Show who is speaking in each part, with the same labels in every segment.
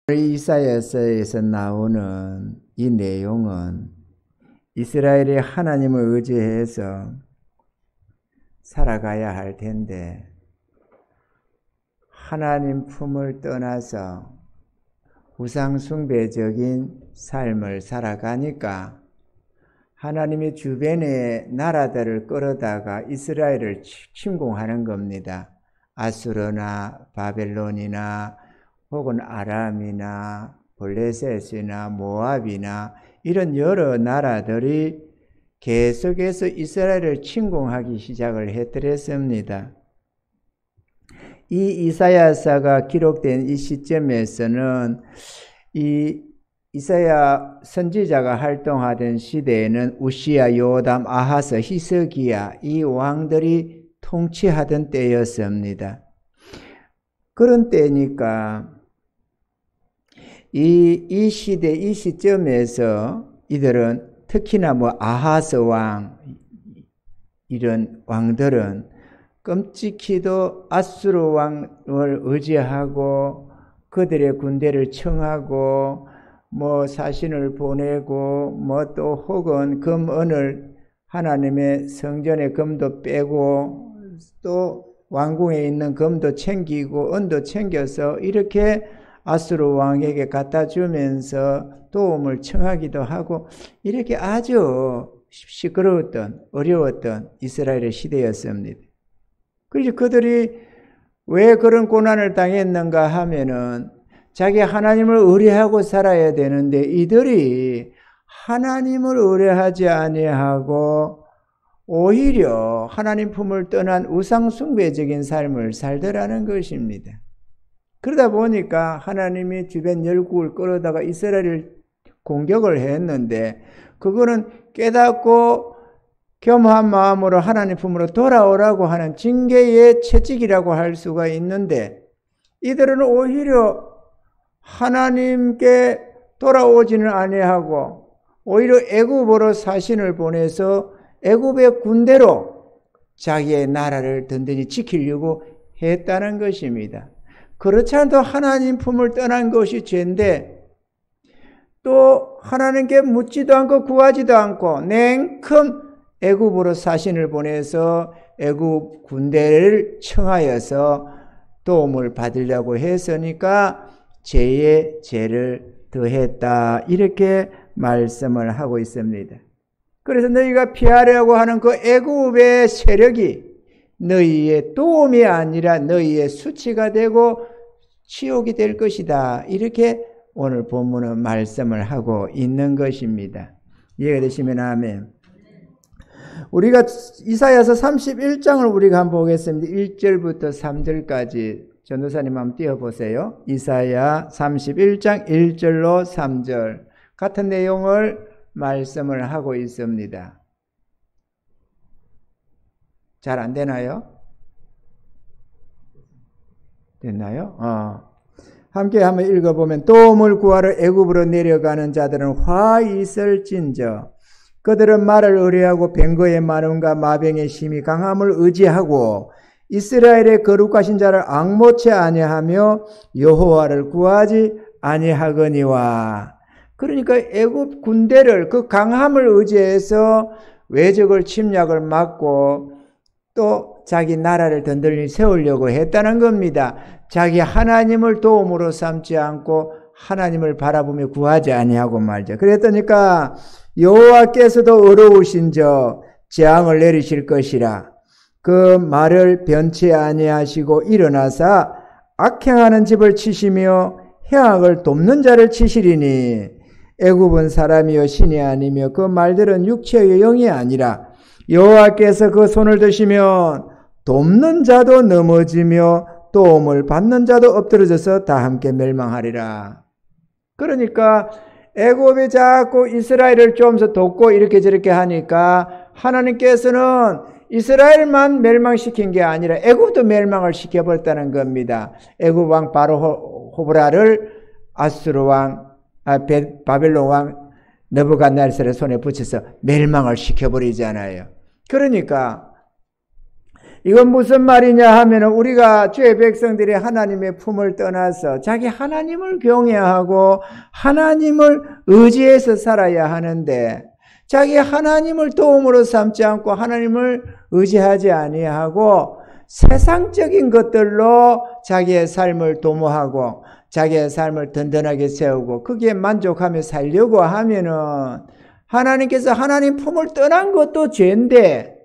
Speaker 1: 이사야서에서 나오는 이 내용은 이스라엘이 하나님을 의지해서 살아가야 할 텐데 하나님 품을 떠나서 우상숭배적인 삶을 살아가니까 하나님이 주변의 나라들을 끌어다가 이스라엘을 침공하는 겁니다. 아수르나 바벨론이나 혹은 아람이나 블레셋이나 모압이나 이런 여러 나라들이 계속해서 이스라엘을 침공하기 시작을 했더랬습니다. 이 이사야서가 기록된 이 시점에서는 이 이사야 선지자가 활동하던 시대에는 우시야, 요담, 아하스, 히스기야 이 왕들이 통치하던 때였습니다. 그런 때니까 이 시대, 이 시점에서 이들은 특히나 아하스 왕, 이런 왕들은 끔찍히도 아수르 왕을 의지하고 그들의 군대를 청하고 사신을 보내고 또 혹은 금은을 하나님의 성전의 금도 빼고 또 왕궁에 있는 금도 챙기고 은도 챙겨서 이렇게 아수르 왕에게 갖다 주면서 도움을 청하기도 하고 이렇게 아주 시끄러웠던 어려웠던 이스라엘의 시대였습니다. 그래서 그들이 왜 그런 고난을 당했는가 하면은 자기 하나님을 의뢰하고 살아야 되는데 이들이 하나님을 의뢰하지 아니하고 오히려 하나님 품을 떠난 우상숭배적인 삶을 살더라는 것입니다. 그러다 보니까 하나님이 주변 열국을 끌어다가 이스라엘을 공격을 했는데 그거는 깨닫고 겸허한 마음으로 하나님 품으로 돌아오라고 하는 징계의 채찍이라고 할 수가 있는데 이들은 오히려 하나님께 돌아오지는 아니하고 오히려 애굽으로 사신을 보내서 애굽의 군대로 자기의 나라를 든든히 지키려고 했다는 것입니다. 그렇지 않아도 하나님 품을 떠난 것이 죄인데 또 하나님께 묻지도 않고 구하지도 않고 냉큼 애굽으로 사신을 보내서 애굽 군대를 청하여서 도움을 받으려고 했으니까 죄에 죄를 더했다 이렇게 말씀을 하고 있습니다. 그래서 너희가 피하려고 하는 그 애굽의 세력이 너희의 도움이 아니라 너희의 수치가 되고 치욕이 될 것이다. 이렇게 오늘 본문은 말씀을 하고 있는 것입니다. 이해가 되시면 아멘. 우리가 이사야서 31장을 우리가 한번 보겠습니다. 1절부터 3절까지 전도사님 한번 띄워보세요. 이사야 31장 1절로 3절 같은 내용을 말씀을 하고 있습니다. 잘 안 되나요? 됐나요? 함께 한번 읽어보면 도움을 구하러 애굽으로 내려가는 자들은 화 있을진저 그들은 말을 의뢰하고 뱅거의 많음과 마병의 힘이 강함을 의지하고 이스라엘의 거룩하신 자를 앙모치 아니하며 여호와를 구하지 아니하거니와. 그러니까 애굽 군대를 그 강함을 의지해서 외적을 침략을 막고 또 자기 나라를 든든히 세우려고 했다는 겁니다. 자기 하나님을 도움으로 삼지 않고 하나님을 바라보며 구하지 아니하고 말이죠. 그랬더니까 여호와께서도 어려우신 저 재앙을 내리실 것이라. 그 말을 변치 아니하시고 일어나사 악행하는 집을 치시며 행악을 돕는 자를 치시리니 애굽은 사람이요 신이 아니며 그 말들은 육체의 영이 아니라 여호와께서 그 손을 드시면 돕는 자도 넘어지며 도움을 받는 자도 엎드러져서 다 함께 멸망하리라. 그러니까 애굽이 자꾸 이스라엘을 좀 더 돕고 이렇게 저렇게 하니까 하나님께서는 이스라엘만 멸망시킨 게 아니라 애굽도 멸망을 시켜버렸다는 겁니다. 애굽 왕 바로 호브라를 아수르 왕, 바벨론 왕 느부갓네살의 손에 붙여서 멸망을 시켜버리잖아요. 그러니까 이건 무슨 말이냐 하면은 우리가 주의 백성들이 하나님의 품을 떠나서 자기 하나님을 경외하고 하나님을 의지해서 살아야 하는데 자기 하나님을 도움으로 삼지 않고 하나님을 의지하지 아니하고 세상적인 것들로 자기의 삶을 도모하고 자기의 삶을 든든하게 세우고 거기에 만족하며 살려고 하면은 하나님께서 하나님 품을 떠난 것도 죄인데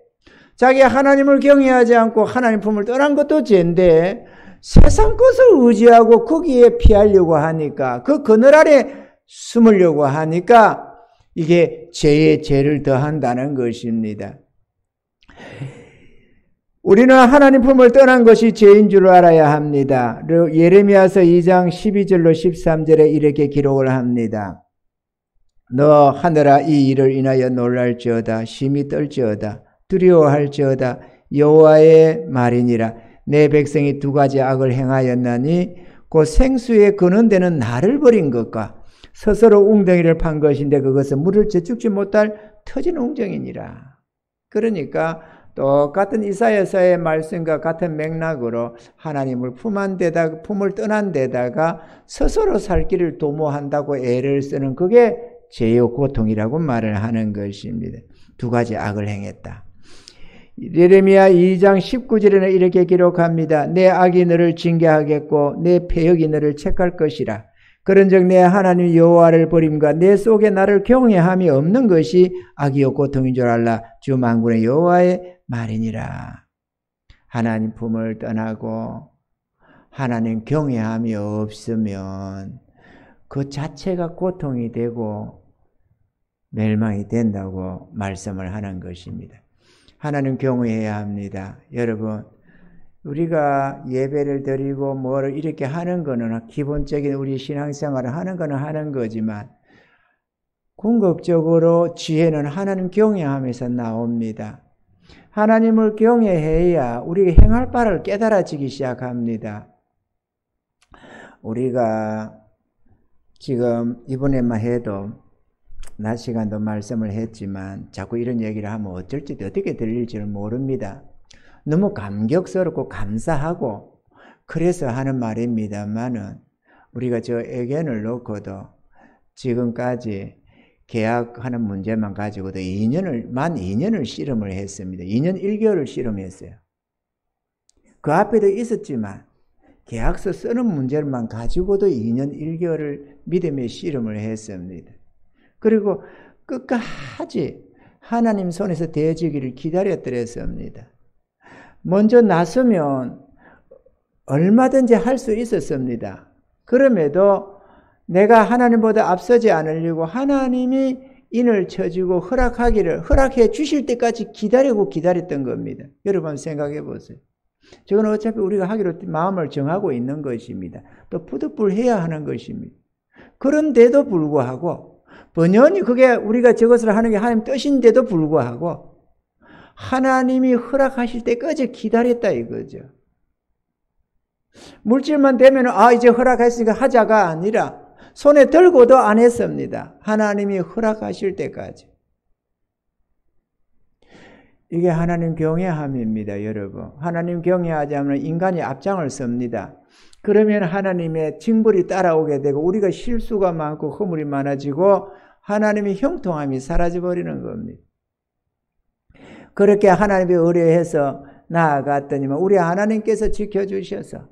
Speaker 1: 자기 하나님을 경외하지 않고 하나님 품을 떠난 것도 죄인데 세상 것을 의지하고 거기에 피하려고 하니까 그 그늘 아래 숨으려고 하니까 이게 죄에 죄를 더한다는 것입니다. 우리는 하나님 품을 떠난 것이 죄인 줄 알아야 합니다. 예레미야서 2장 12절로 13절에 이렇게 기록을 합니다. 너 하늘아 이 일을 인하여 놀랄지어다 심히 떨지어다 두려워할지어다 여호와의 말이니라. 내 백성이 두 가지 악을 행하였나니 곧 생수에 거는 데는 나를 버린 것과 스스로 웅덩이를 판 것인데 그것은 물을 저축지 못할 터진 웅덩이니라. 그러니까 똑같은 이사야서의 말씀과 같은 맥락으로 하나님을 품을 떠난 데다가 스스로 살 길을 도모한다고 애를 쓰는 그게 죄의 고통이라고 말을 하는 것입니다. 두 가지 악을 행했다. 예레미야 2장 19절에는 이렇게 기록합니다. 내 악이 너를 징계하겠고 내 패역이 너를 책할 것이라. 그런즉 내 하나님 여호와를 버림과 내 속에 나를 경외함이 없는 것이 악이요 고통인 줄 알라. 주 만군의 여호와의 말이니라. 하나님 품을 떠나고 하나님 경외함이 없으면 그 자체가 고통이 되고 멸망이 된다고 말씀을 하는 것입니다. 하나님 경외해야 합니다. 여러분, 우리가 예배를 드리고 뭐를 이렇게 하는 거는 기본적인 우리 신앙생활을 하는 거는 하는 거지만 궁극적으로 지혜는 하나님 경외함에서 나옵니다. 하나님을 경외해야 우리가 행할 바를 깨달아지기 시작합니다. 우리가 지금 이번에만 해도 낮 시간도 말씀을 했지만 자꾸 이런 얘기를 하면 어쩔지 어떻게 들릴지를 모릅니다. 너무 감격스럽고 감사하고 그래서 하는 말입니다만은 우리가 저 애견을 놓고도 지금까지 계약하는 문제만 가지고도 만 2년을 씨름을 했습니다. 2년 1개월을 씨름했어요. 그 앞에도 있었지만 계약서 쓰는 문제만 가지고도 2년 1개월을 믿음의 씨름을 했습니다. 그리고 끝까지 하나님 손에서 대해지기를 기다렸더랬습니다. 먼저 나서면 얼마든지 할 수 있었습니다. 그럼에도 내가 하나님보다 앞서지 않으려고 하나님이 인을 쳐주고 허락해 주실 때까지 기다렸던 겁니다. 여러분 생각해 보세요. 저건 어차피 우리가 하기로 마음을 정하고 있는 것입니다. 또 부득불해야 하는 것입니다. 그런데도 불구하고 번연히 그게 우리가 저것을 하는 게 하나님 뜻인데도 불구하고 하나님이 허락하실 때까지 기다렸다 이거죠. 물질만 되면 이제 허락했으니까 하자가 아니라 손에 들고도 안 했습니다. 하나님이 허락하실 때까지. 이게 하나님 경외함입니다, 여러분. 하나님 경외하지 않으면 인간이 앞장을 섭니다. 그러면 하나님의 징벌이 따라오게 되고 우리가 실수가 많고 허물이 많아지고 하나님의 형통함이 사라져버리는 겁니다. 그렇게 하나님의 의뢰해서 나아갔더니만 우리 하나님께서 지켜주셔서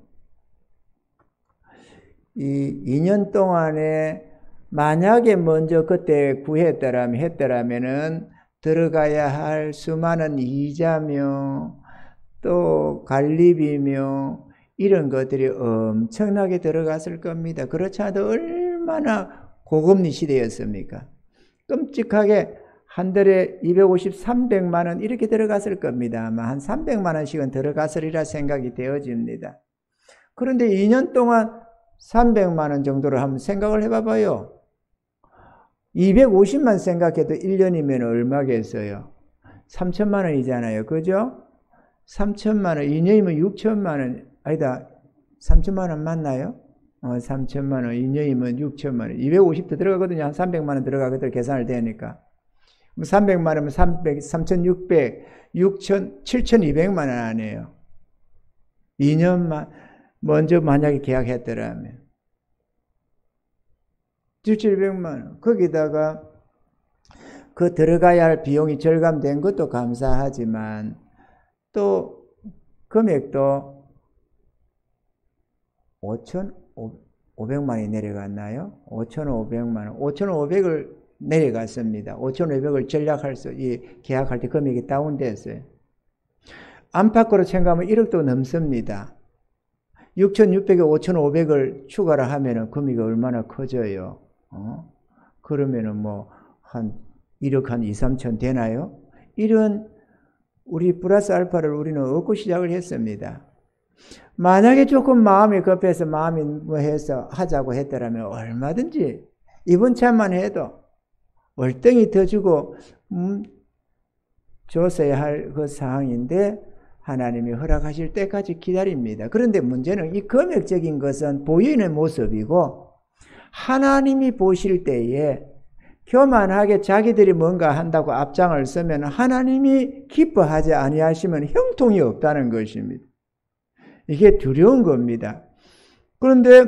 Speaker 1: 이 2년 동안에 만약에 먼저 그때 했더라면은 들어가야 할 수많은 이자며 또 관리비며 이런 것들이 엄청나게 들어갔을 겁니다. 그렇지 않아도 얼마나 고금리 시대였습니까? 끔찍하게 한 달에 250, 300만 원 이렇게 들어갔을 겁니다. 아마 한 300만 원씩은 들어갔으리라 생각이 되어집니다. 그런데 2년 동안 300만 원 정도를 한번 생각을 해봐봐요. 250만 생각해도 1년이면 얼마겠어요? 3천만 원이잖아요. 그죠? 3천만 원, 2년이면 6천만 원, 아니다. 3천만 원 맞나요? 3천만 원, 2년이면 6천만 원. 250도 들어가거든요. 한 300만 원 들어가거든요. 계산을 되니까. 300만 원이면 3,600, 7,200만 원 아니에요. 2년만 먼저 만약에 계약했더라면 7,200만 원. 거기다가 그 들어가야 할 비용이 절감된 것도 감사하지만 또 금액도 5,500만 원이 내려갔나요? 5,500만 원. 5,500을 내려갔습니다. 5,500을 계약할 때 금액이 다운됐어요. 안팎으로 생각하면 1억도 넘습니다. 6,600에 5,500을 추가를 하면은 금액이 얼마나 커져요? 그러면은 뭐 한 1억 한 2, 3천 되나요? 이런 우리 플러스 알파를 우리는 얻고 시작을 했습니다. 만약에 조금 마음이 급해서 마음이 뭐해서 하자고 했더라면 얼마든지 이번 차만 해도 월등히 더 주고 줬어야 할 그 상황인데 하나님이 허락하실 때까지 기다립니다. 그런데 문제는 이 금액적인 것은 보이는 모습이고 하나님이 보실 때에 교만하게 자기들이 뭔가 한다고 앞장을 서면 하나님이 기뻐하지 아니하시면 형통이 없다는 것입니다. 이게 두려운 겁니다. 그런데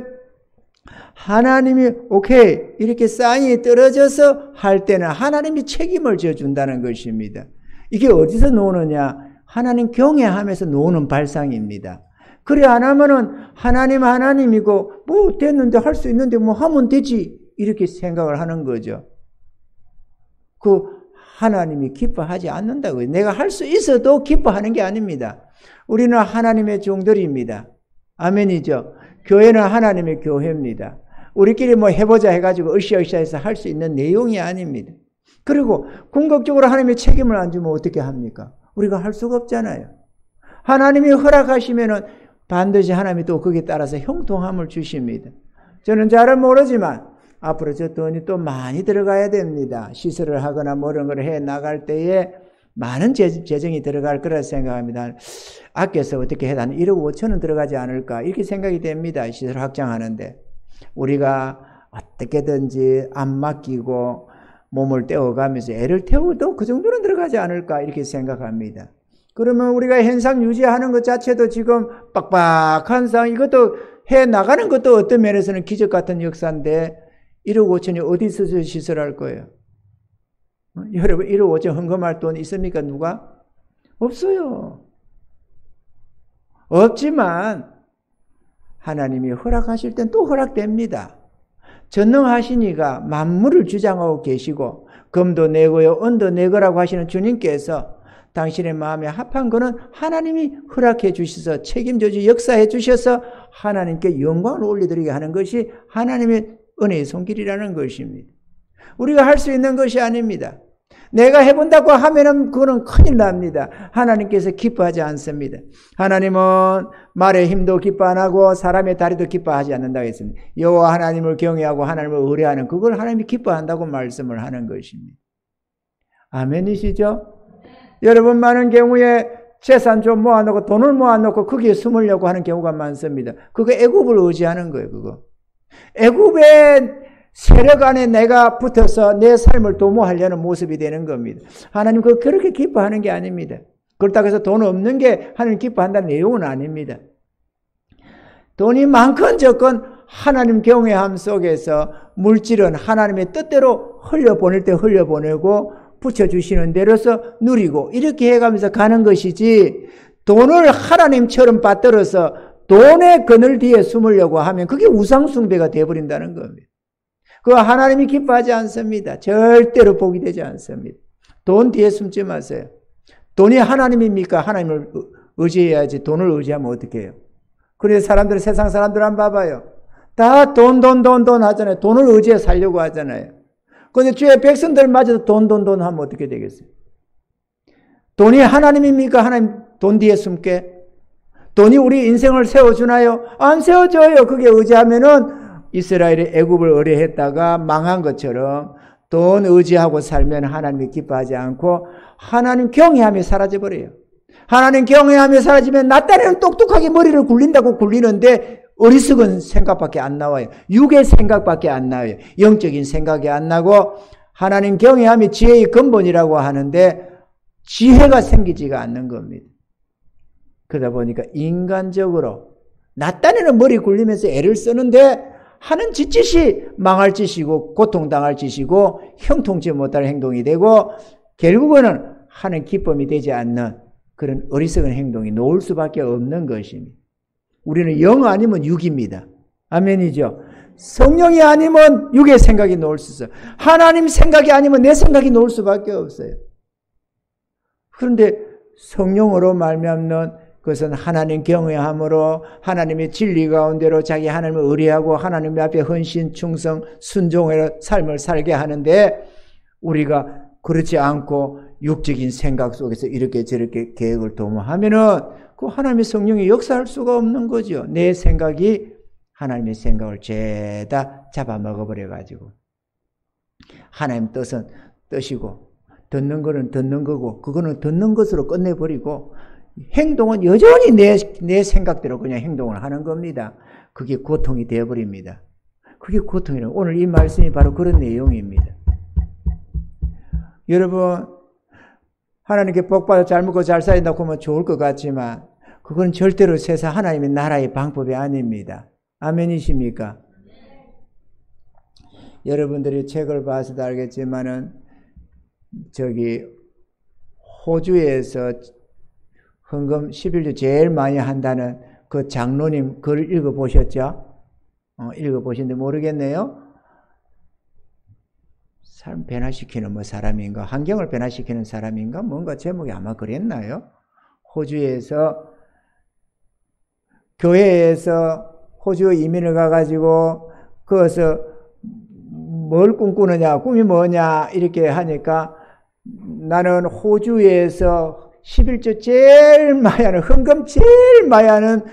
Speaker 1: 하나님이 오케이 이렇게 사인이 떨어져서 할 때는 하나님이 책임을 져준다는 것입니다. 이게 어디서 노느냐? 하나님 경외하면서 노는 발상입니다. 그래 안 하면은 하나님이고 뭐 됐는데 할 수 있는데 뭐 하면 되지 이렇게 생각을 하는 거죠. 그 하나님이 기뻐하지 않는다고요. 내가 할 수 있어도 기뻐하는 게 아닙니다. 우리는 하나님의 종들입니다. 아멘이죠. 교회는 하나님의 교회입니다. 우리끼리 뭐 해보자 해가지고 으쌰으쌰해서 할 수 있는 내용이 아닙니다. 그리고 궁극적으로 하나님의 책임을 안 주면 어떻게 합니까? 우리가 할 수가 없잖아요. 하나님이 허락하시면은 반드시 하나님이 또 거기에 따라서 형통함을 주십니다. 저는 잘은 모르지만 앞으로 저 돈이 또 많이 들어가야 됩니다. 시설을 하거나 뭐 이런 걸 해 나갈 때에 많은 재정이 들어갈 거라 생각합니다. 아껴서 어떻게 해도 한 1억 5천 원 들어가지 않을까 이렇게 생각이 됩니다. 시설 확장하는데 우리가 어떻게든지 안 맡기고 몸을 떼어가면서 애를 태워도 그 정도는 들어가지 않을까 이렇게 생각합니다. 그러면 우리가 현상 유지하는 것 자체도 지금 빡빡한 상황, 이것도 해 나가는 것도 어떤 면에서는 기적 같은 역사인데 1억 5천이 어디서 시설할 거예요? 여러분 1억 5천 헌금할 돈 있습니까? 누가? 없어요. 없지만 하나님이 허락하실 땐 또 허락됩니다. 전능하시니가 만물을 주장하고 계시고 금도 내고요 은도 내거라고 하시는 주님께서 당신의 마음에 합한 거는 하나님이 허락해 주셔서 책임져 주셔서 역사해 주셔서 하나님께 영광을 올려드리게 하는 것이 하나님의 은혜의 손길이라는 것입니다. 우리가 할 수 있는 것이 아닙니다. 내가 해본다고 하면은 그거는 큰일 납니다. 하나님께서 기뻐하지 않습니다. 하나님은 말의 힘도 기뻐 안 하고 사람의 다리도 기뻐하지 않는다고 했습니다. 여호와 하나님을 경외하고 하나님을 의뢰하는 그걸 하나님이 기뻐한다고 말씀을 하는 것입니다. 아멘이시죠? 여러분 많은 경우에 재산 좀 모아놓고 돈을 모아놓고 거기에 숨으려고 하는 경우가 많습니다. 그거 애굽을 의지하는 거예요. 그거 애굽의 세력 안에 내가 붙어서 내 삶을 도모하려는 모습이 되는 겁니다. 하나님 그렇게 기뻐하는 게 아닙니다. 그렇다고 해서 돈 없는 게 하나님 기뻐한다는 내용은 아닙니다. 돈이 많건 적건 하나님 경외함 속에서 물질은 하나님의 뜻대로 흘려보낼 때 흘려보내고 붙여주시는 대로서 누리고 이렇게 해가면서 가는 것이지 돈을 하나님처럼 받들어서 돈의 그늘 뒤에 숨으려고 하면 그게 우상숭배가 되어버린다는 겁니다. 그거 하나님이 기뻐하지 않습니다. 절대로 복이 되지 않습니다. 돈 뒤에 숨지 마세요. 돈이 하나님입니까? 하나님을 의지해야지. 돈을 의지하면 어떻게 해요? 그래서 사람들은 세상 사람들 한번 봐봐요. 다 돈 하잖아요. 돈을 의지해 살려고 하잖아요. 그런데 주의 백성들마저도 돈 하면 어떻게 되겠어요? 돈이 하나님입니까? 하나님 돈 뒤에 숨게? 돈이 우리 인생을 세워주나요? 안 세워줘요. 그게 의지하면은 이스라엘이 애굽을 의뢰했다가 망한 것처럼 돈 의지하고 살면 하나님이 기뻐하지 않고 하나님 경외함이 사라져버려요. 하나님 경외함이 사라지면 나 딴에는 똑똑하게 머리를 굴린다고 굴리는데 어리석은 생각밖에 안 나와요. 육의 생각밖에 안 나와요. 영적인 생각이 안 나고 하나님 경외함이 지혜의 근본이라고 하는데 지혜가 생기지가 않는 겁니다. 그러다 보니까 인간적으로 나 딴에는 머리 굴리면서 애를 쓰는데 하는 짓짓이 망할 짓이고 고통당할 짓이고 형통치 못할 행동이 되고 결국은 하는 기쁨이 되지 않는 그런 어리석은 행동이 놓을 수밖에 없는 것입니다. 우리는 영 아니면 육입니다. 아멘이죠. 성령이 아니면 육의 생각이 놓을 수 있어요. 하나님 생각이 아니면 내 생각이 놓을 수밖에 없어요. 그런데 성령으로 말미암는 그것은 하나님 경외함으로 하나님의 진리 가운데로 자기 하나님을 의뢰하고 하나님 앞에 헌신, 충성, 순종의 삶을 살게 하는데 우리가 그렇지 않고 육적인 생각 속에서 이렇게 저렇게 계획을 도모하면은 그 하나님의 성령이 역사할 수가 없는 거죠. 내 생각이 하나님의 생각을 죄다 잡아먹어버려가지고 하나님 뜻은 뜻이고 듣는 거는 듣는 거고 그거는 듣는 것으로 끝내버리고 행동은 여전히 내 생각대로 그냥 행동을 하는 겁니다. 그게 고통이 되어버립니다. 그게 고통이라고. 오늘 이 말씀이 바로 그런 내용입니다. 여러분 하나님께 복받아 잘 먹고 잘 살린다고 하면 좋을 것 같지만 그건 절대로 세상 하나님의 나라의 방법이 아닙니다. 아멘이십니까? 여러분들이 책을 봐서도 알겠지만은 호주에서 헌금 11조 제일 많이 한다는 그 장로님 글 읽어보셨죠? 읽어보셨는데 모르겠네요. 사람 변화시키는 사람인가? 환경을 변화시키는 사람인가? 뭔가 제목이 아마 그랬나요? 호주에서 교회에서 호주 이민을 가가지고 거기서 뭘 꿈꾸느냐, 꿈이 뭐냐 이렇게 하니까 나는 호주에서 11조 제일 많이 하는 헌금 제일 많이 하는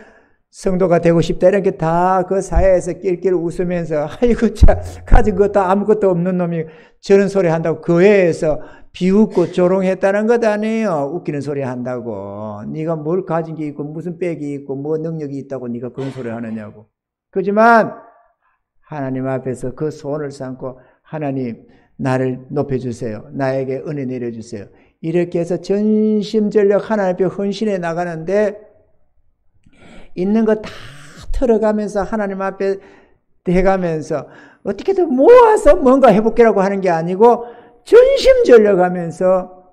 Speaker 1: 성도가 되고 싶다 이렇게 다 그 사회에서 낄낄 웃으면서 아이고 참 가진 것도 아무것도 없는 놈이 저런 소리 한다고 교회에서 비웃고 조롱했다는 것 아니에요. 웃기는 소리 한다고. 네가 뭘 가진 게 있고 무슨 백이 있고 뭐 능력이 있다고 네가 그런 소리 하느냐고. 그렇지만 하나님 앞에서 그 소원을 삼고 하나님 나를 높여주세요. 나에게 은혜 내려주세요. 이렇게 해서 전심전력 하나님 앞에 헌신해 나가는데 있는 거 다 털어가면서 하나님 앞에 대가면서 어떻게든 모아서 뭔가 해볼게라고 하는 게 아니고 전심전력 하면서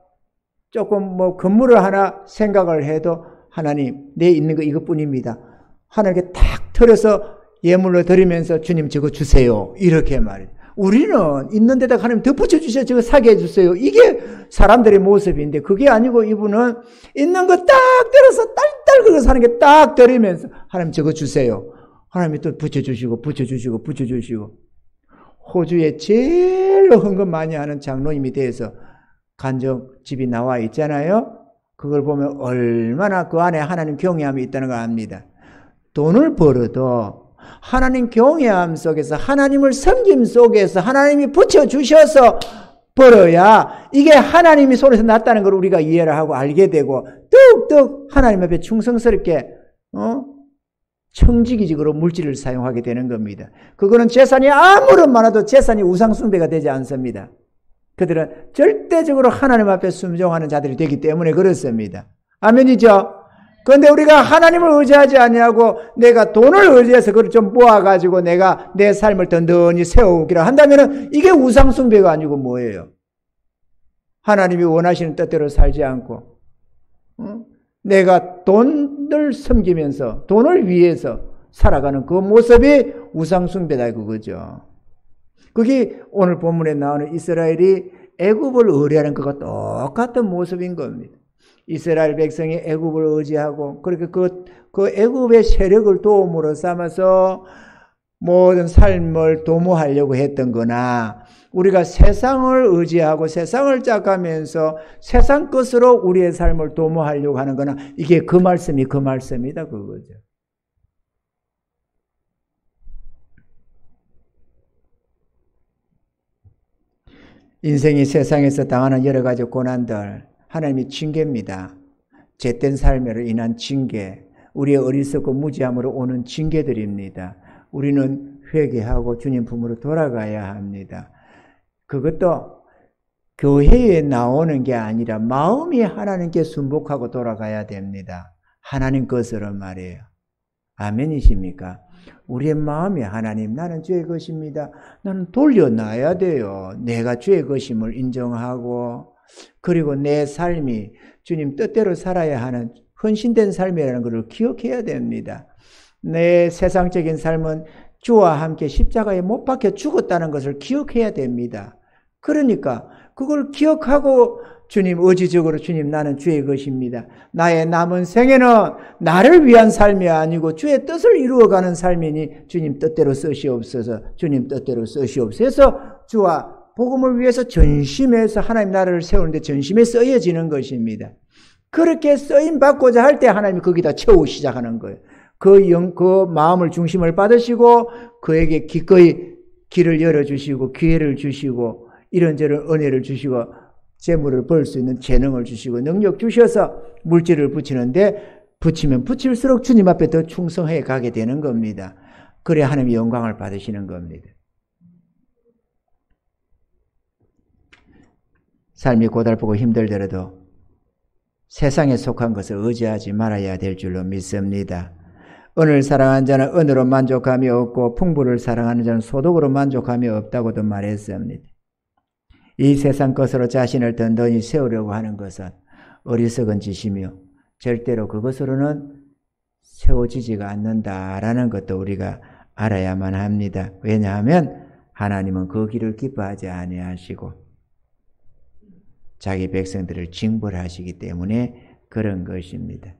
Speaker 1: 조금 건물을 하나 생각을 해도 하나님 내 있는 거 이것뿐입니다. 하나님께 탁 털어서 예물로 드리면서 주님 저거 주세요. 이렇게 말해요. 우리는 있는 데다가 하나님 덧붙여 주세요. 저거 사게 해주세요. 이게 사람들의 모습인데 그게 아니고 이분은 있는 거 딱 들어서 딸딸 긁어서 하는 게 딱 드리면서 하나님 저거 주세요. 하나님이 또 붙여주시고 호주에 제일로 헌금 많이 하는 장로님이 돼서 간접집이 나와 있잖아요. 그걸 보면 얼마나 그 안에 하나님 경외함이 있다는 걸 압니다. 돈을 벌어도 하나님 경외함 속에서 하나님을 섬김 속에서 하나님이 붙여주셔서 벌어야 이게 하나님이 손에서 났다는 걸 우리가 이해를 하고 알게 되고 뚝뚝 하나님 앞에 충성스럽게 청지기적으로 물질을 사용하게 되는 겁니다. 그거는 재산이 아무런 많아도 재산이 우상숭배가 되지 않습니다. 그들은 절대적으로 하나님 앞에 순종하는 자들이 되기 때문에 그렇습니다. 아멘이죠? 그런데 우리가 하나님을 의지하지 아니하고 내가 돈을 의지해서 그걸 좀 모아가지고 내가 내 삶을 든든히 세우기라 한다면 이게 우상숭배가 아니고 뭐예요? 하나님이 원하시는 뜻대로 살지 않고 내가 돈을 섬기면서 돈을 위해서 살아가는 그 모습이 우상숭배다 그거죠. 그게 오늘 본문에 나오는 이스라엘이 애굽을 의뢰하는 것과 똑같은 모습인 겁니다. 이스라엘 백성이 애굽을 의지하고 그렇게 그 애굽의 세력을 도움으로 삼아서 모든 삶을 도모하려고 했던 거나 우리가 세상을 의지하고 세상을 짝하면서 세상 것으로 우리의 삶을 도모하려고 하는 거나 이게 그 말씀이다 그거죠. 인생이 세상에서 당하는 여러 가지 고난들 하나님의 징계입니다. 죄된 삶으로 인한 징계, 우리의 어리석고 무지함으로 오는 징계들입니다. 우리는 회개하고 주님 품으로 돌아가야 합니다. 그것도 교회에 나오는 게 아니라 마음이 하나님께 순복하고 돌아가야 됩니다. 하나님 것으로 말이에요. 아멘이십니까? 우리의 마음이 하나님, 나는 주의 것입니다. 나는 돌려놔야 돼요. 내가 주의 것임을 인정하고, 그리고 내 삶이 주님 뜻대로 살아야 하는 헌신된 삶이라는 것을 기억해야 됩니다. 내 세상적인 삶은 주와 함께 십자가에 못 박혀 죽었다는 것을 기억해야 됩니다. 그러니까 그걸 기억하고 주님, 의지적으로 주님, 나는 주의 것입니다. 나의 남은 생애는 나를 위한 삶이 아니고 주의 뜻을 이루어가는 삶이니 주님 뜻대로 쓰시옵소서. 주님 뜻대로 쓰시옵소서. 주와 복음을 위해서 전심해서 하나님 나라를 세우는데 전심에 쓰여지는 것입니다. 그렇게 쓰임 받고자 할 때 하나님이 거기다 채우기 시작하는 거예요. 그 마음을 중심을 받으시고 그에게 기꺼이 길을 열어주시고 기회를 주시고 이런저런 은혜를 주시고 재물을 벌 수 있는 재능을 주시고 능력 주셔서 물질을 붙이는데 붙이면 붙일수록 주님 앞에 더 충성해 가게 되는 겁니다. 그래야 하나님의 영광을 받으시는 겁니다. 삶이 고달프고 힘들더라도 세상에 속한 것을 의지하지 말아야 될 줄로 믿습니다. 은을 사랑하는 자는 은으로 만족함이 없고 풍부를 사랑하는 자는 소득으로 만족함이 없다고도 말했습니다. 이 세상 것으로 자신을 든든히 세우려고 하는 것은 어리석은 짓이며 절대로 그것으로는 세워지지가 않는다라는 것도 우리가 알아야만 합니다. 왜냐하면 하나님은 그 길을 기뻐하지 아니하시고 자기 백성들을 징벌하시기 때문에 그런 것입니다.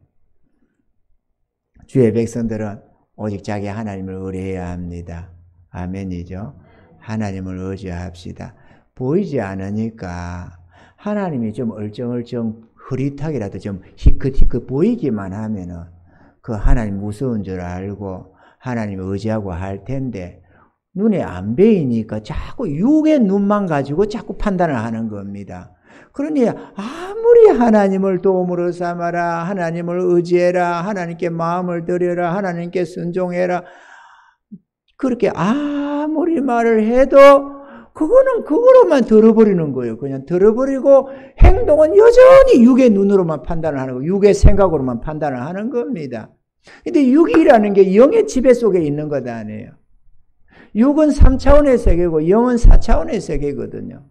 Speaker 1: 주의 백성들은 오직 자기 하나님을 의뢰해야 합니다. 아멘이죠. 하나님을 의지합시다. 보이지 않으니까 하나님이 좀 얼쩡얼쩡 흐릿하게라도 좀 희끗희끗 보이기만 하면은 그 하나님 무서운 줄 알고 하나님을 의지하고 할 텐데 눈에 안 보이니까 자꾸 육의 눈만 가지고 자꾸 판단을 하는 겁니다. 그러니 아무리 하나님을 도움으로 삼아라, 하나님을 의지해라, 하나님께 마음을 드려라, 하나님께 순종해라 그렇게 아무리 말을 해도 그거는 그거로만 들어버리는 거예요. 그냥 들어버리고 행동은 여전히 육의 눈으로만 판단을 하는 거예요. 육의 생각으로만 판단을 하는 겁니다. 근데 육이라는 게 영의 지배 속에 있는 것 아니에요. 육은 3차원의 세계고 영은 4차원의 세계거든요.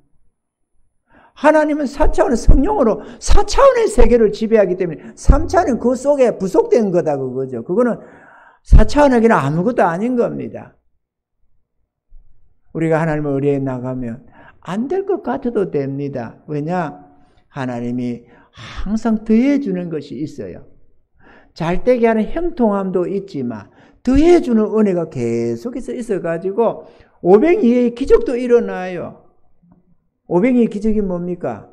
Speaker 1: 하나님은 4차원의 성령으로 4차원의 세계를 지배하기 때문에 3차원은 그 속에 부속된 거다 그거죠. 그거는 4차원에게는 아무것도 아닌 겁니다. 우리가 하나님을 의뢰해 나가면 안 될 것 같아도 됩니다. 왜냐? 하나님이 항상 더해주는 것이 있어요. 잘되게 하는 형통함도 있지만 더해주는 은혜가 계속해서 있어가지고 오병이의 기적도 일어나요. 오병이의 기적이 뭡니까?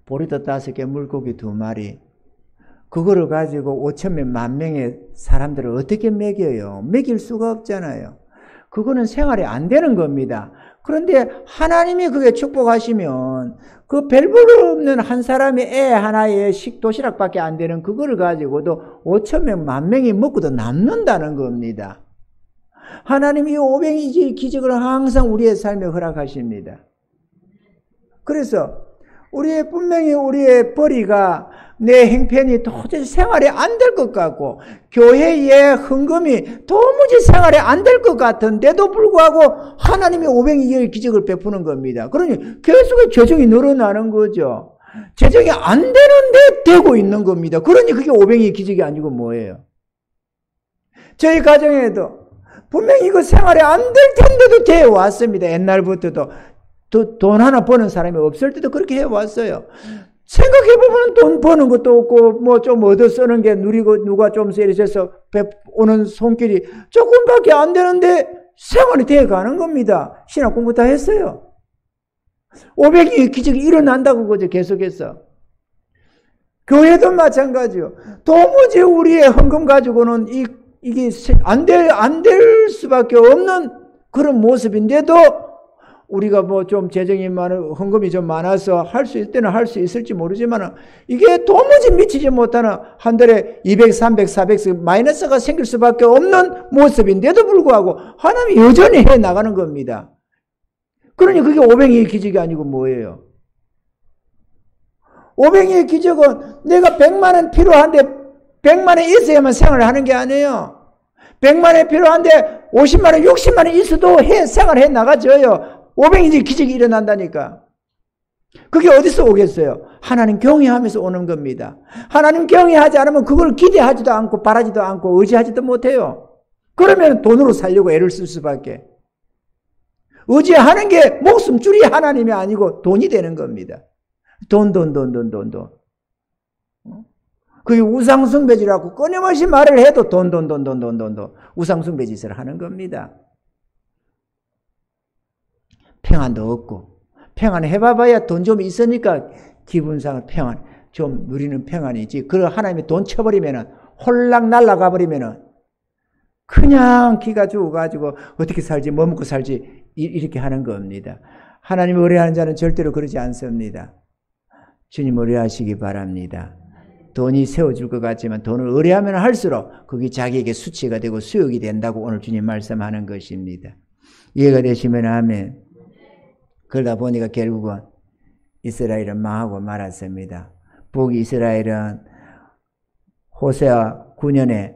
Speaker 1: 보리떡 5개, 물고기 2마리. 그거를 가지고 5,000명, 10,000명의 사람들을 어떻게 먹여요? 먹일 수가 없잖아요. 그거는 생활이 안 되는 겁니다. 그런데 하나님이 그게 축복하시면 그 별볼 없는 한 사람의 애 하나에 도시락밖에 안 되는 그거를 가지고도 5,000명, 10,000명이 먹고도 남는다는 겁니다. 하나님이 오병이의 기적을 항상 우리의 삶에 허락하십니다. 그래서 분명히 우리의 벌이가 내 행편이 도저히 생활에 안 될 것 같고 교회의 헌금이 도무지 생활에 안 될 것 같은데도 불구하고 하나님이 오병이의 기적을 베푸는 겁니다. 그러니 교회 속에 재정이 늘어나는 거죠. 재정이 안 되는데 되고 있는 겁니다. 그러니 그게 오병이의 기적이 아니고 뭐예요? 저희 가정에도 분명히 이거 생활에 안 될 텐데도 되어 왔습니다. 옛날부터도. 돈 하나 버는 사람이 없을 때도 그렇게 해왔어요. 생각해보면 돈 버는 것도 없고, 뭐 좀 얻어 쓰는 게 누리고, 누가 좀 세리해서 오는 손길이 조금밖에 안 되는데 생활이 되어 가는 겁니다. 신학 공부 다 했어요. 500이 기적이 일어난다고 그죠, 계속해서. 교회도 마찬가지요. 도무지 우리의 헌금 가지고는 이게 안 될 수밖에 없는 그런 모습인데도 우리가 뭐 좀 재정이 헌금이 좀 많아서 할 수 있을 때는 할 수 있을지 모르지만 이게 도무지 미치지 못하는 한 달에 200, 300, 400 마이너스가 생길 수밖에 없는 모습인데도 불구하고 하나님이 여전히 해 나가는 겁니다. 그러니 그게 오병이의 기적이 아니고 뭐예요? 오병이의 기적은 내가 100만 원 필요한데 100만 원 있어야만 생활을 하는 게 아니에요. 100만 원 필요한데 50만 원, 60만 원 있어도 생활해 나가줘요. 오병이의 기적이 일어난다니까. 그게 어디서 오겠어요? 하나님 경외하면서 오는 겁니다. 하나님 경외하지 않으면 그걸 기대하지도 않고 바라지도 않고 의지하지도 못해요. 그러면 돈으로 살려고 애를 쓸 수밖에. 의지하는 게 목숨줄이 하나님이 아니고 돈이 되는 겁니다. 돈. 그게 우상숭배지라고 끊임없이 말을 해도 돈. 우상숭배 짓을 하는 겁니다. 평안도 없고, 평안 해봐야 돈 좀 있으니까 기분상 평안, 좀 누리는 평안이지. 그걸 하나님이 돈 쳐버리면은, 홀락 날아가 버리면은, 그냥 기가 죽어가지고 어떻게 살지, 뭐 먹고 살지, 이렇게 하는 겁니다. 하나님 의뢰하는 자는 절대로 그러지 않습니다. 주님 의뢰하시기 바랍니다. 돈이 세워줄 것 같지만 돈을 의뢰하면 할수록 그게 자기에게 수치가 되고 수욕이 된다고 오늘 주님 말씀하는 것입니다. 이해가 되시면 아멘. 그러다 보니까 결국은 이스라엘은 망하고 말았습니다. 북이스라엘은 호세아 9년에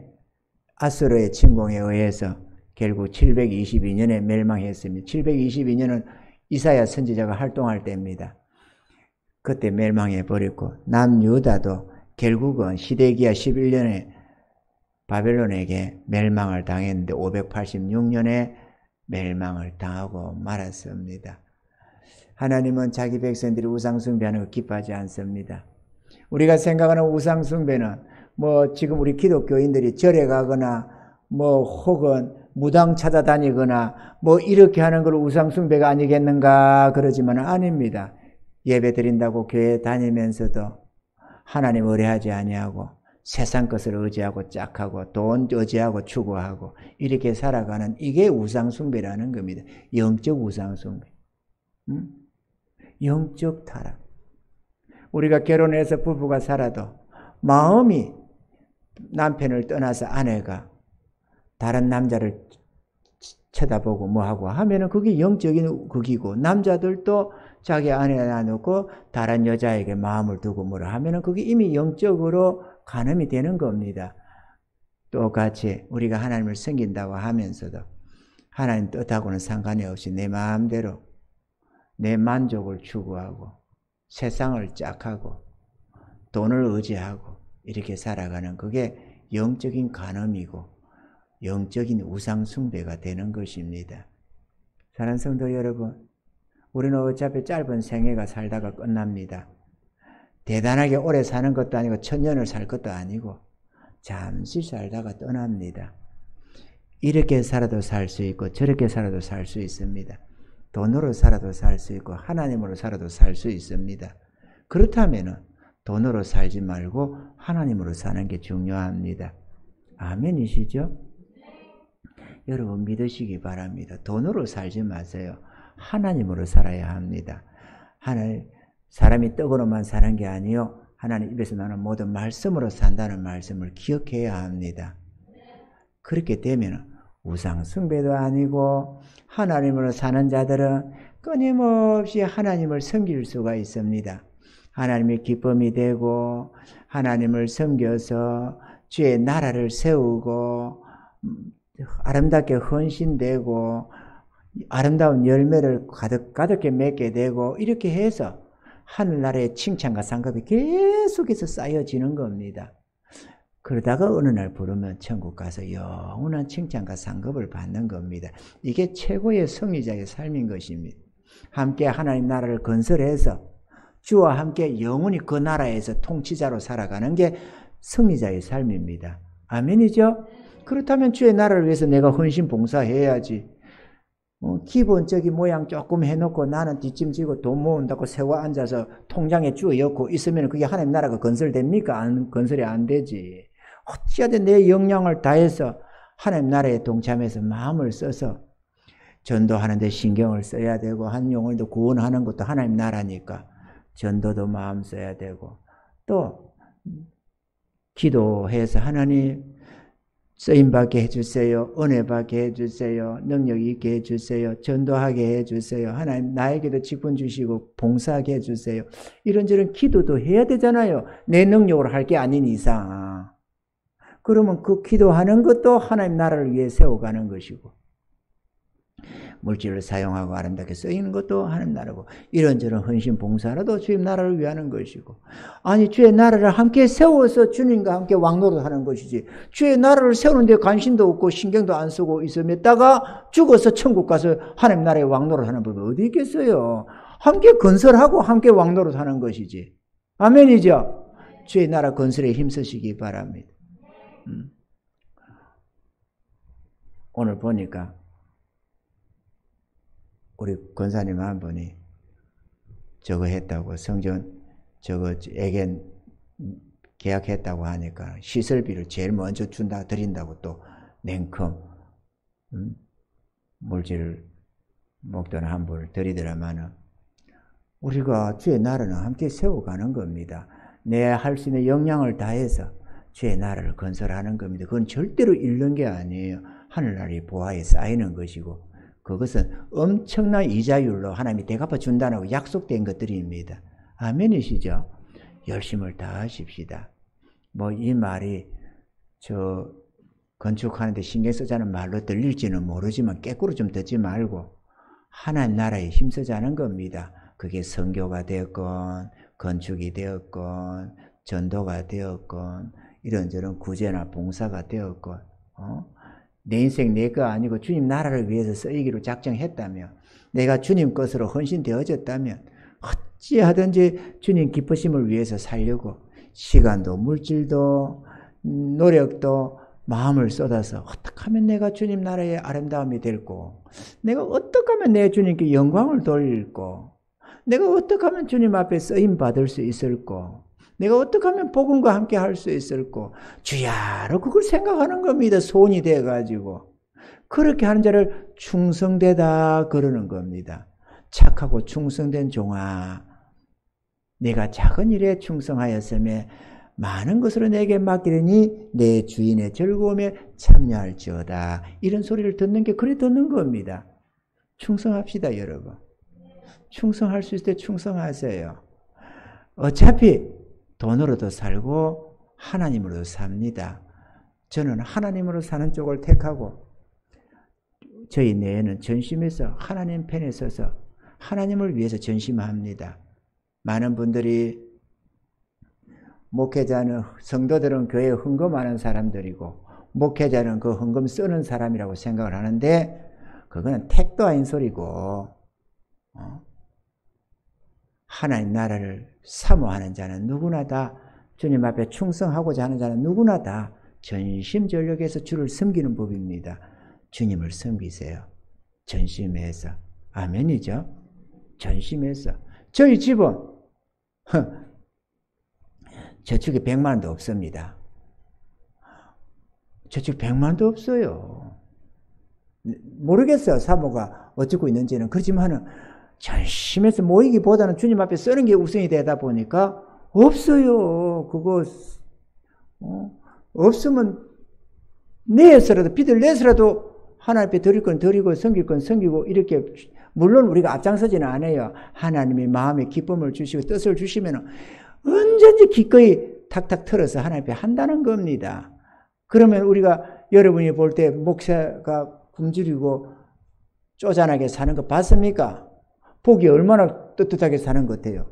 Speaker 1: 아수르의 침공에 의해서 결국 722년에 멸망했습니다. 722년은 이사야 선지자가 활동할 때입니다. 그때 멸망해버렸고 남유다도 결국은 시데기야 11년에 바벨론에게 멸망을 당했는데 586년에 멸망을 당하고 말았습니다. 하나님은 자기 백성들이 우상숭배하는 걸 기뻐하지 않습니다. 우리가 생각하는 우상숭배는 뭐 지금 우리 기독교인들이 절에 가거나 뭐 혹은 무당 찾아다니거나 뭐 이렇게 하는 걸 우상숭배가 아니겠는가 그러지만 아닙니다. 예배 드린다고 교회 다니면서도 하나님 의뢰하지 아니하고 세상 것을 의지하고 짝하고 돈 의지하고 추구하고 이렇게 살아가는 이게 우상숭배라는 겁니다. 영적 우상숭배. 영적 타락. 우리가 결혼해서 부부가 살아도 마음이 남편을 떠나서 아내가 다른 남자를 쳐다보고 뭐하고 하면은 그게 영적인 극이고 남자들도 자기 아내를 놔놓고 다른 여자에게 마음을 두고 뭐라 하면은 그게 이미 영적으로 간음이 되는 겁니다. 똑같이 우리가 하나님을 섬긴다고 하면서도 하나님 뜻하고는 상관이 없이 내 마음대로 내 만족을 추구하고 세상을 짝하고 돈을 의지하고 이렇게 살아가는 그게 영적인 간음이고 영적인 우상숭배가 되는 것입니다. 사랑하는 성도 여러분, 우리는 어차피 짧은 생애가 살다가 끝납니다. 대단하게 오래 사는 것도 아니고 천년을 살 것도 아니고 잠시 살다가 떠납니다. 이렇게 살아도 살 수 있고 저렇게 살아도 살 수 있습니다. 돈으로 살아도 살 수 있고 하나님으로 살아도 살 수 있습니다. 그렇다면 돈으로 살지 말고 하나님으로 사는 게 중요합니다. 아멘이시죠? 여러분 믿으시기 바랍니다. 돈으로 살지 마세요. 하나님으로 살아야 합니다. 사람이 떡으로만 사는 게 아니요 하나님 입에서 나는 모든 말씀으로 산다는 말씀을 기억해야 합니다. 그렇게 되면 우상 숭배도 아니고 하나님으로 사는 자들은 끊임없이 하나님을 섬길 수가 있습니다. 하나님의 기쁨이 되고 하나님을 섬겨서 주의 나라를 세우고 아름답게 헌신되고 아름다운 열매를 가득가득히 맺게 되고 이렇게 해서 하늘나라의 칭찬과 상급이 계속해서 쌓여지는 겁니다. 그러다가 어느 날 부르면 천국 가서 영원한 칭찬과 상급을 받는 겁니다. 이게 최고의 승리자의 삶인 것입니다. 함께 하나님 나라를 건설해서 주와 함께 영원히 그 나라에서 통치자로 살아가는 게 승리자의 삶입니다. 아멘이죠? 그렇다면 주의 나라를 위해서 내가 헌신 봉사해야지. 기본적인 모양 조금 해놓고 나는 뒷짐지고 돈 모은다고 세워 앉아서 통장에 쭈어 엮고 있으면 그게 하나님 나라가 건설됩니까? 건설이 안 되지. 어찌하든 내 역량을 다해서 하나님 나라에 동참해서 마음을 써서 전도하는 데 신경을 써야 되고 한 영혼도 구원하는 것도 하나님 나라니까 전도도 마음 써야 되고 또 기도해서 하나님 쓰임받게 해주세요. 은혜받게 해주세요. 능력 있게 해주세요. 전도하게 해주세요. 하나님 나에게도 직분 주시고 봉사하게 해주세요. 이런저런 기도도 해야 되잖아요. 내 능력으로 할 게 아닌 이상. 그러면 그 기도하는 것도 하나님 나라를 위해 세워가는 것이고, 물질을 사용하고 아름답게 쓰이는 것도 하나님 나라고, 이런저런 헌신 봉사라도 주님 나라를 위하는 것이고, 아니 주의 나라를 함께 세워서 주님과 함께 왕노릇하는 것이지, 주의 나라를 세우는 데 관심도 없고 신경도 안 쓰고 있으면다가 죽어서 천국 가서 하나님 나라의 왕노릇하는 법이 어디 있겠어요. 함께 건설하고 함께 왕노릇하는 것이지. 아멘이죠. 주의 나라 건설에 힘쓰시기 바랍니다. 오늘 보니까 우리 권사님 한 분이 저거 했다고, 성전 저거 애견 계약했다고 하니까 시설비를 제일 먼저 드린다고 또 냉큼 물질 목돈 한 분을 드리더라마는, 우리가 주의 나라는 함께 세워가는 겁니다. 내 할 수 있는 역량을 다해서 주의 나라를 건설하는 겁니다. 그건 절대로 잃는 게 아니에요. 하늘나라의 보화에 쌓이는 것이고, 그것은 엄청난 이자율로 하나님이 대갚아 준다고 약속된 것들입니다. 아멘이시죠? 열심을 다하십시다. 뭐 이 말이 저 건축하는데 신경 쓰자는 말로 들릴지는 모르지만 깨꾸로 좀 듣지 말고 하나님 나라에 힘쓰자는 겁니다. 그게 선교가 되었건 건축이 되었건 전도가 되었건 이런저런 구제나 봉사가 되었건, 내 인생 내 거 아니고 주님 나라를 위해서 쓰이기로 작정했다면, 내가 주님 것으로 헌신되어졌다면 어찌하든지 주님 기쁘심을 위해서 살려고 시간도 물질도 노력도 마음을 쏟아서 어떻게 하면 내가 주님 나라의 아름다움이 될고, 내가 어떻게 하면 내 주님께 영광을 돌릴고, 내가 어떻게 하면 주님 앞에 쓰임받을 수 있을고, 내가 어떻게 하면 복음과 함께 할 수 있을고, 주야로 그걸 생각하는 겁니다. 소원이 돼가지고. 그렇게 하는 자를 충성되다 그러는 겁니다. 착하고 충성된 종아, 내가 작은 일에 충성하였으며 많은 것으로 내게 맡기려니 내 주인의 즐거움에 참여할지어다. 이런 소리를 듣는 게 그래 듣는 겁니다. 충성합시다 여러분. 충성할 수 있을 때 충성하세요. 어차피 돈으로도 살고 하나님으로도 삽니다. 저는 하나님으로 사는 쪽을 택하고 저희 내에는 전심해서 하나님 편에 서서 하나님을 위해서 전심합니다. 많은 분들이 목회자는, 성도들은 교회에 헌금하는 사람들이고 목회자는 그 헌금 쓰는 사람이라고 생각을 하는데, 그거는 택도 아닌 소리고, 하나님 나라를 사모하는 자는 누구나 다, 주님 앞에 충성하고자 하는 자는 누구나 다 전심전력해서 주를 섬기는 법입니다. 주님을 섬기세요. 전심해서. 아멘이죠? 전심해서. 저희 집은 저축에 100만 원도 없습니다. 저축 100만 원도 없어요. 모르겠어요. 사모가 어쩌고 있는지는. 그렇지만은 전심해서 모이기보다는 주님 앞에 쓰는 게 우선이 되다 보니까 없어요. 그거 없으면 내서라도 빚을 내서라도 하나님 앞에 드릴 건 드리고 섬길 건 섬기고, 이렇게 물론 우리가 앞장서지는 않아요. 하나님이 마음에 기쁨을 주시고 뜻을 주시면 언제든지 기꺼이 탁탁 털어서 하나님 앞에 한다는 겁니다. 그러면 우리가, 여러분이 볼 때 목사가 굶주리고 쪼잔하게 사는 거 봤습니까? 보기 얼마나 떳떳하게 사는 것 같아요.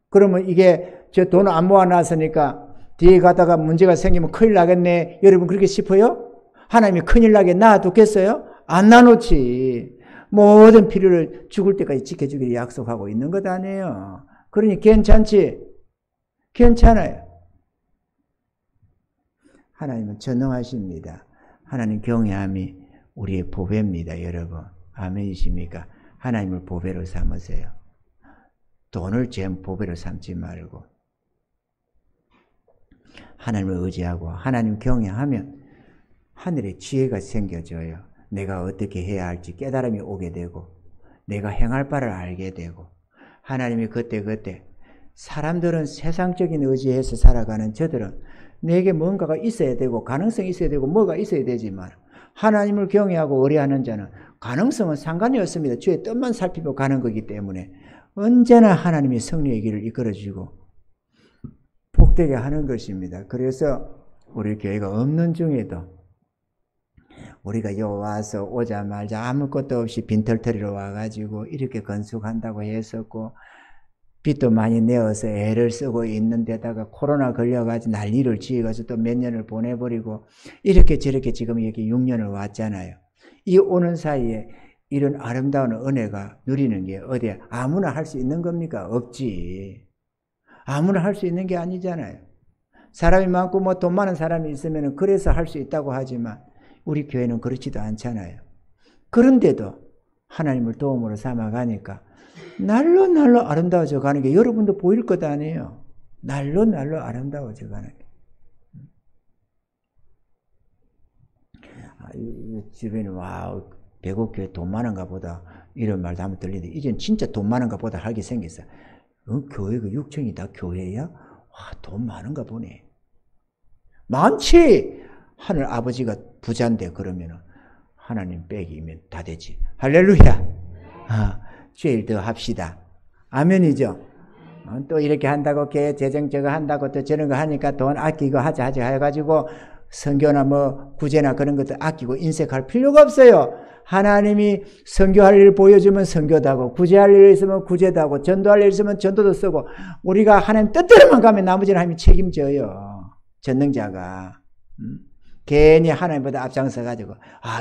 Speaker 1: 그러면 이게 저 돈 안 모아놨으니까 뒤에 가다가 문제가 생기면 큰일 나겠네, 여러분 그렇게 싶어요? 하나님이 큰일 나게 놔두겠어요? 안 놔놓지. 모든 필요를 죽을 때까지 지켜주기를 약속하고 있는 것 아니에요. 그러니 괜찮지? 괜찮아요. 하나님은 전능하십니다. 하나님 경외함이 우리의 보배입니다, 여러분. 아멘이십니까? 하나님을 보배로 삼으세요. 돈을 제 보배로 삼지 말고 하나님을 의지하고 하나님 경외하면 하늘에 지혜가 생겨져요. 내가 어떻게 해야 할지 깨달음이 오게 되고 내가 행할 바를 알게 되고, 하나님이 그때 사람들은 세상적인 의지에서 살아가는 저들은 내게 뭔가가 있어야 되고 가능성이 있어야 되고 뭐가 있어야 되지만 하나님을 경외하고 의뢰하는 자는 가능성은 상관이 없습니다. 주의 뜻만 살피고 가는 거기 때문에 언제나 하나님이 승리의 길을 이끌어주고 복되게 하는 것입니다. 그래서 우리 교회가 없는 중에도 우리가 요 와서 오자마자 아무것도 없이 빈털터리로 와가지고 이렇게 건축한다고 했었고 빚도 많이 내어서 애를 쓰고 있는 데다가 코로나 걸려가지고 난리를 지어가지고 또 몇 년을 보내버리고 이렇게 저렇게 지금 여기 6년을 왔잖아요. 이 오는 사이에 이런 아름다운 은혜가 누리는 게 어디야? 아무나 할 수 있는 겁니까? 없지. 아무나 할 수 있는 게 아니잖아요. 사람이 많고 뭐 돈 많은 사람이 있으면 그래서 할 수 있다고 하지만 우리 교회는 그렇지도 않잖아요. 그런데도 하나님을 도움으로 삼아가니까 날로 날로 아름다워져 가는 게 여러분도 보일 것 아니에요. 날로 날로 아름다워져 가는 게. 주변에 와 배곡교회 돈 많은가 보다 이런 말도 한번 들리는데 이젠 진짜 돈 많은가 보다 하게 생겼어. 교회가 6층이 다 교회야? 와, 돈 많은가 보네. 많지! 하늘 아버지가 부자인데 그러면은 하나님 빼기면 다 되지. 할렐루야! 죄일 더 합시다. 아멘이죠? 또 이렇게 한다고 교회 재정 저거 한다고 또 저런 거 하니까 돈 아끼고 하자 해가지고 선교나 뭐 구제나 그런 것도 아끼고 인색할 필요가 없어요. 하나님이 선교할 일 보여주면 선교도 하고 구제할 일 있으면 구제도 하고 전도할 일 있으면 전도도 쓰고 우리가 하나님 뜻대로만 가면 나머지는 하나님이 책임져요. 전능자가. 괜히 하나님보다 앞장서가지고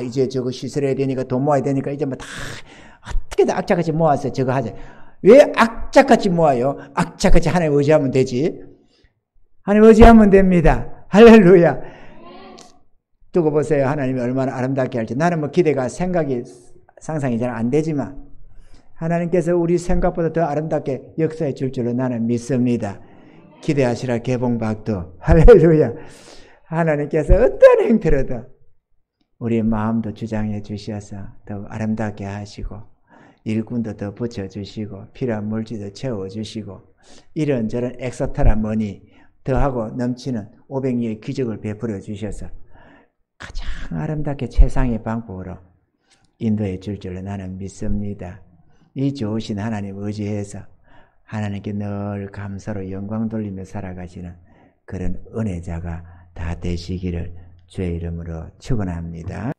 Speaker 1: 이제 저거 시설해야 되니까 돈 모아야 되니까 이제 뭐 다 어떻게든 악착같이 모아서 저거 하자. 왜 악착같이 모아요? 악착같이 하나님 의지하면 되지. 하나님 의지하면 됩니다. 할렐루야. 두고 보세요. 하나님이 얼마나 아름답게 할지. 나는 뭐 기대가 생각이 상상이 잘 안 되지만 하나님께서 우리 생각보다 더 아름답게 역사해 줄 줄로 나는 믿습니다. 기대하시라 개봉박도. 할렐루야. 하나님께서 어떤 행태로도 우리의 마음도 주장해 주셔서 더 아름답게 하시고 일꾼도 더 붙여주시고 필요한 물질도 채워주시고 이런저런 엑소타라 머니 더하고 넘치는 500리의 기적을 베풀어 주셔서 가장 아름답게 최상의 방법으로 인도해 줄 줄로 나는 믿습니다. 이 좋으신 하나님 의지해서 하나님께 늘 감사로 영광 돌리며 살아가시는 그런 은혜자가 다 되시기를 주의 이름으로 축원합니다.